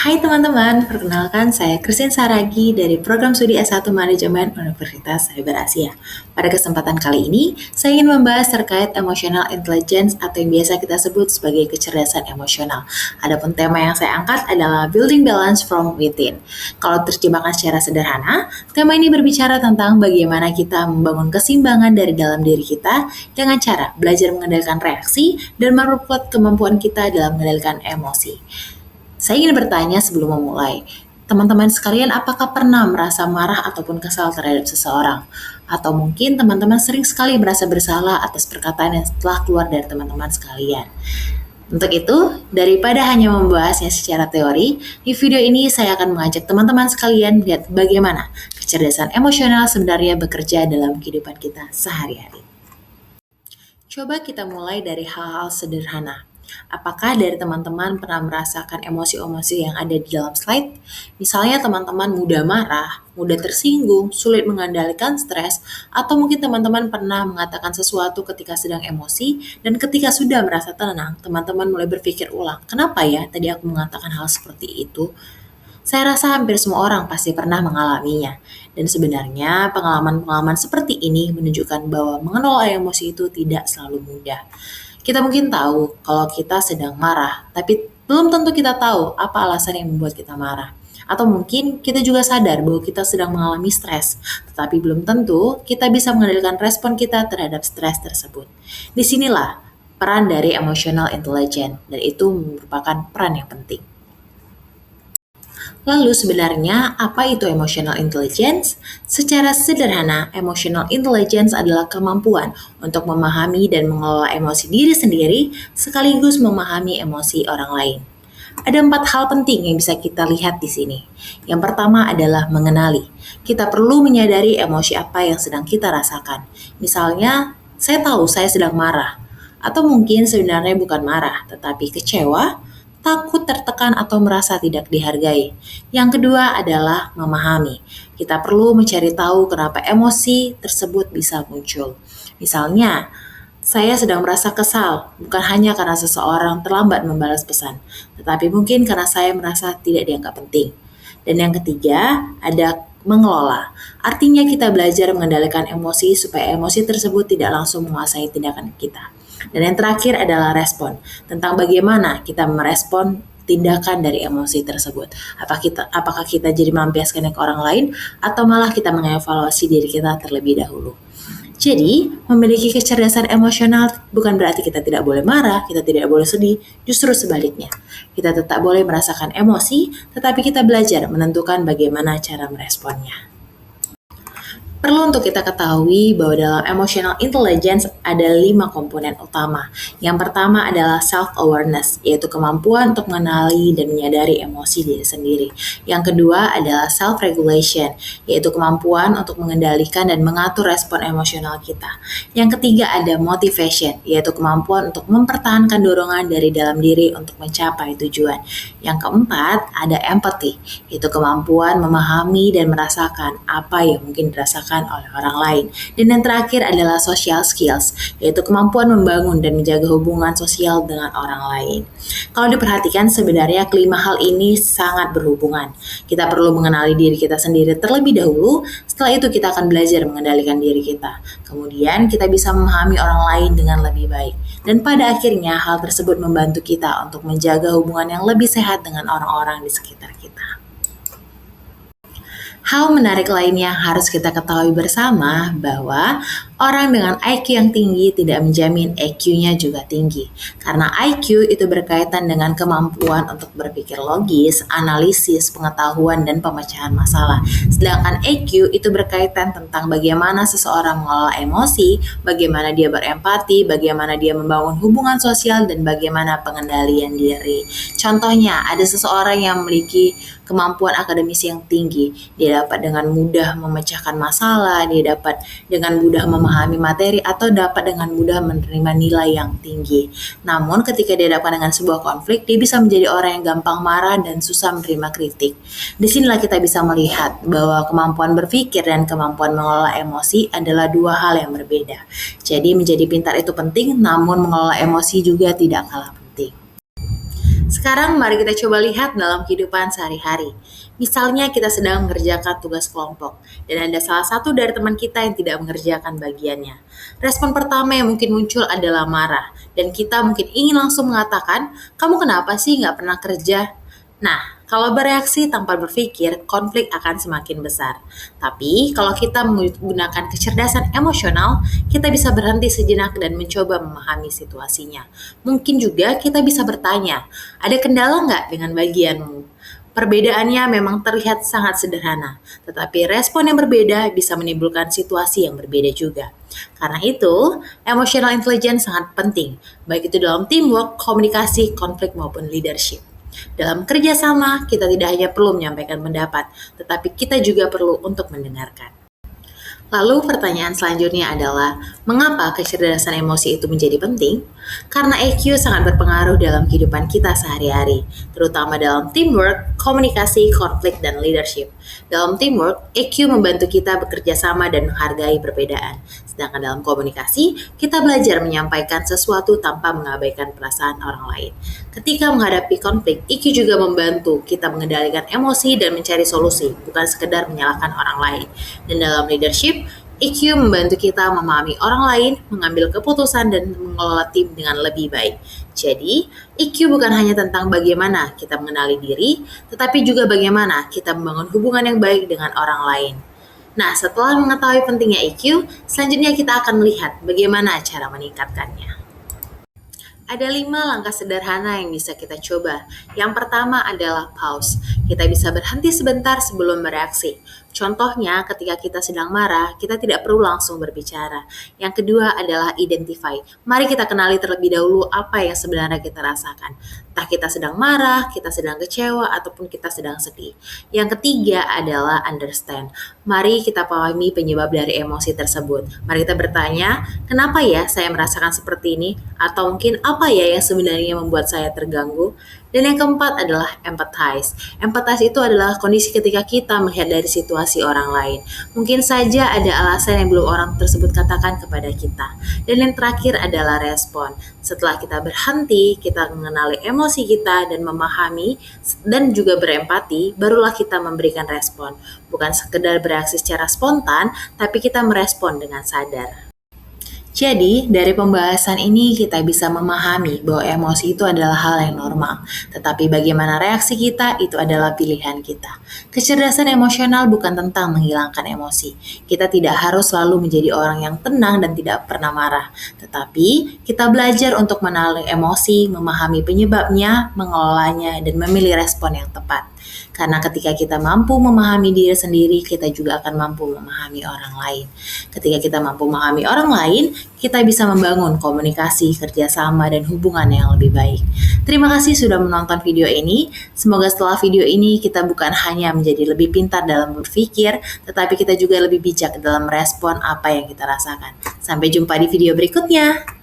Hai teman-teman, perkenalkan saya Christine Saragi dari Program Studi S1 Manajemen Universitas Cyber Asia. Pada kesempatan kali ini, saya ingin membahas terkait emotional intelligence atau yang biasa kita sebut sebagai kecerdasan emosional. Adapun tema yang saya angkat adalah building balance from within. Kalau terjemahkan secara sederhana, tema ini berbicara tentang bagaimana kita membangun keseimbangan dari dalam diri kita dengan cara belajar mengendalikan reaksi dan memperkuat kemampuan kita dalam mengendalikan emosi. Saya ingin bertanya sebelum memulai, teman-teman sekalian apakah pernah merasa marah ataupun kesal terhadap seseorang? Atau mungkin teman-teman sering sekali merasa bersalah atas perkataan yang setelah keluar dari teman-teman sekalian. Untuk itu, daripada hanya membahasnya secara teori, di video ini saya akan mengajak teman-teman sekalian lihat bagaimana kecerdasan emosional sebenarnya bekerja dalam kehidupan kita sehari-hari. Coba kita mulai dari hal-hal sederhana. Apakah dari teman-teman pernah merasakan emosi-emosi yang ada di dalam slide? Misalnya teman-teman mudah marah, mudah tersinggung, sulit mengendalikan stres, atau mungkin teman-teman pernah mengatakan sesuatu ketika sedang emosi, dan ketika sudah merasa tenang, teman-teman mulai berpikir ulang, kenapa ya tadi aku mengatakan hal seperti itu? Saya rasa hampir semua orang pasti pernah mengalaminya. Dan sebenarnya pengalaman-pengalaman seperti ini menunjukkan bahwa mengelola emosi itu tidak selalu mudah. Kita mungkin tahu kalau kita sedang marah, tapi belum tentu kita tahu apa alasan yang membuat kita marah. Atau mungkin kita juga sadar bahwa kita sedang mengalami stres, tetapi belum tentu kita bisa mengendalikan respon kita terhadap stres tersebut. Disinilah peran dari emotional intelligence, dan itu merupakan peran yang penting. Lalu sebenarnya apa itu emotional intelligence? Secara sederhana, emotional intelligence adalah kemampuan untuk memahami dan mengelola emosi diri sendiri sekaligus memahami emosi orang lain. Ada 4 hal penting yang bisa kita lihat di sini. Yang pertama adalah mengenali. Kita perlu menyadari emosi apa yang sedang kita rasakan. Misalnya, saya tahu saya sedang marah. Atau mungkin sebenarnya bukan marah, tetapi kecewa, takut, tertekan, atau merasa tidak dihargai. Yang kedua adalah memahami. Kita perlu mencari tahu kenapa emosi tersebut bisa muncul. Misalnya, saya sedang merasa kesal, bukan hanya karena seseorang terlambat membalas pesan, tetapi mungkin karena saya merasa tidak dianggap penting. Dan yang ketiga, ada mengelola. Artinya kita belajar mengendalikan emosi supaya emosi tersebut tidak langsung menguasai tindakan kita. Dan yang terakhir adalah respon, tentang bagaimana kita merespon tindakan dari emosi tersebut. Apakah kita jadi melampiaskannya ke orang lain atau malah kita mengevaluasi diri kita terlebih dahulu. Jadi, memiliki kecerdasan emosional bukan berarti kita tidak boleh marah, kita tidak boleh sedih, justru sebaliknya. Kita tetap boleh merasakan emosi, tetapi kita belajar menentukan bagaimana cara meresponnya. Perlu untuk kita ketahui bahwa dalam emotional intelligence ada 5 komponen utama. Yang pertama adalah self-awareness, yaitu kemampuan untuk mengenali dan menyadari emosi diri sendiri. Yang kedua adalah self-regulation, yaitu kemampuan untuk mengendalikan dan mengatur respon emosional kita. Yang ketiga ada motivation, yaitu kemampuan untuk mempertahankan dorongan dari dalam diri untuk mencapai tujuan. Yang keempat ada empathy, yaitu kemampuan memahami dan merasakan apa yang mungkin dirasakan oleh orang lain. Dan yang terakhir adalah social skills, yaitu kemampuan membangun dan menjaga hubungan sosial dengan orang lain. Kalau diperhatikan sebenarnya kelima hal ini sangat berhubungan. Kita perlu mengenali diri kita sendiri terlebih dahulu, setelah itu kita akan belajar mengendalikan diri kita. Kemudian kita bisa memahami orang lain dengan lebih baik. Dan pada akhirnya hal tersebut membantu kita untuk menjaga hubungan yang lebih sehat dengan orang-orang di sekitar kita. Hal menarik lainnya yang harus kita ketahui bersama bahwa orang dengan IQ yang tinggi tidak menjamin EQ-nya juga tinggi. Karena IQ itu berkaitan dengan kemampuan untuk berpikir logis, analisis, pengetahuan, dan pemecahan masalah. Sedangkan EQ itu berkaitan tentang bagaimana seseorang mengelola emosi, bagaimana dia berempati, bagaimana dia membangun hubungan sosial, dan bagaimana pengendalian diri. Contohnya, ada seseorang yang memiliki kemampuan akademis yang tinggi. Dia dapat dengan mudah memecahkan masalah, dia dapat dengan mudah memahami materi, atau dapat dengan mudah menerima nilai yang tinggi. Namun ketika dihadapkan dengan sebuah konflik, dia bisa menjadi orang yang gampang marah dan susah menerima kritik. Disinilah kita bisa melihat bahwa kemampuan berpikir dan kemampuan mengelola emosi adalah 2 hal yang berbeda. Jadi menjadi pintar itu penting, namun mengelola emosi juga tidak kalah penting. Sekarang mari kita coba lihat dalam kehidupan sehari-hari. Misalnya kita sedang mengerjakan tugas kelompok dan ada salah satu dari teman kita yang tidak mengerjakan bagiannya. Respon pertama yang mungkin muncul adalah marah dan kita mungkin ingin langsung mengatakan, "Kamu kenapa sih nggak pernah kerja?" Nah, kalau bereaksi tanpa berpikir, konflik akan semakin besar. Tapi, kalau kita menggunakan kecerdasan emosional, kita bisa berhenti sejenak dan mencoba memahami situasinya. Mungkin juga kita bisa bertanya, ada kendala nggak dengan bagianmu? Perbedaannya memang terlihat sangat sederhana, tetapi respon yang berbeda bisa menimbulkan situasi yang berbeda juga. Karena itu, emotional intelligence sangat penting, baik itu dalam teamwork, komunikasi, konflik, maupun leadership. Dalam kerjasama, kita tidak hanya perlu menyampaikan pendapat, tetapi kita juga perlu untuk mendengarkan. Lalu pertanyaan selanjutnya adalah, mengapa kecerdasan emosi itu menjadi penting? Karena EQ sangat berpengaruh dalam kehidupan kita sehari-hari, terutama dalam teamwork, komunikasi, konflik, dan leadership. Dalam teamwork, EQ membantu kita bekerja sama dan menghargai perbedaan. Sedangkan dalam komunikasi, kita belajar menyampaikan sesuatu tanpa mengabaikan perasaan orang lain. Ketika menghadapi konflik, EQ juga membantu kita mengendalikan emosi dan mencari solusi, bukan sekedar menyalahkan orang lain. Dan dalam leadership, EQ membantu kita memahami orang lain, mengambil keputusan, dan mengelola tim dengan lebih baik. Jadi, EQ bukan hanya tentang bagaimana kita mengenali diri, tetapi juga bagaimana kita membangun hubungan yang baik dengan orang lain. Nah, setelah mengetahui pentingnya EQ, selanjutnya kita akan melihat bagaimana cara meningkatkannya. Ada 5 langkah sederhana yang bisa kita coba. Yang pertama adalah pause. Kita bisa berhenti sebentar sebelum bereaksi. Contohnya, ketika kita sedang marah, kita tidak perlu langsung berbicara. Yang kedua adalah identify. Mari kita kenali terlebih dahulu apa yang sebenarnya kita rasakan. Entah kita sedang marah, kita sedang kecewa, ataupun kita sedang sedih. Yang ketiga adalah understand. Mari kita pahami penyebab dari emosi tersebut. Mari kita bertanya, kenapa ya saya merasakan seperti ini? Atau mungkin apa ya yang sebenarnya membuat saya terganggu? Dan yang keempat adalah empathize. Empathize itu adalah kondisi ketika kita melihat dari situasi orang lain. Mungkin saja ada alasan yang belum orang tersebut katakan kepada kita. Dan yang terakhir adalah respon. Setelah kita berhenti, kita mengenali emosi kita dan memahami dan juga berempati, barulah kita memberikan respon. Bukan sekedar bereaksi secara spontan, tapi kita merespon dengan sadar. Jadi, dari pembahasan ini kita bisa memahami bahwa emosi itu adalah hal yang normal, tetapi bagaimana reaksi kita itu adalah pilihan kita. Kecerdasan emosional bukan tentang menghilangkan emosi. Kita tidak harus selalu menjadi orang yang tenang dan tidak pernah marah, tetapi kita belajar untuk mengenali emosi, memahami penyebabnya, mengelolanya, dan memilih respon yang tepat. Karena ketika kita mampu memahami diri sendiri, kita juga akan mampu memahami orang lain. Ketika kita mampu memahami orang lain, kita bisa membangun komunikasi, kerjasama, dan hubungan yang lebih baik. Terima kasih sudah menonton video ini. Semoga setelah video ini kita bukan hanya menjadi lebih pintar dalam berpikir, tetapi kita juga lebih bijak dalam merespon apa yang kita rasakan. Sampai jumpa di video berikutnya.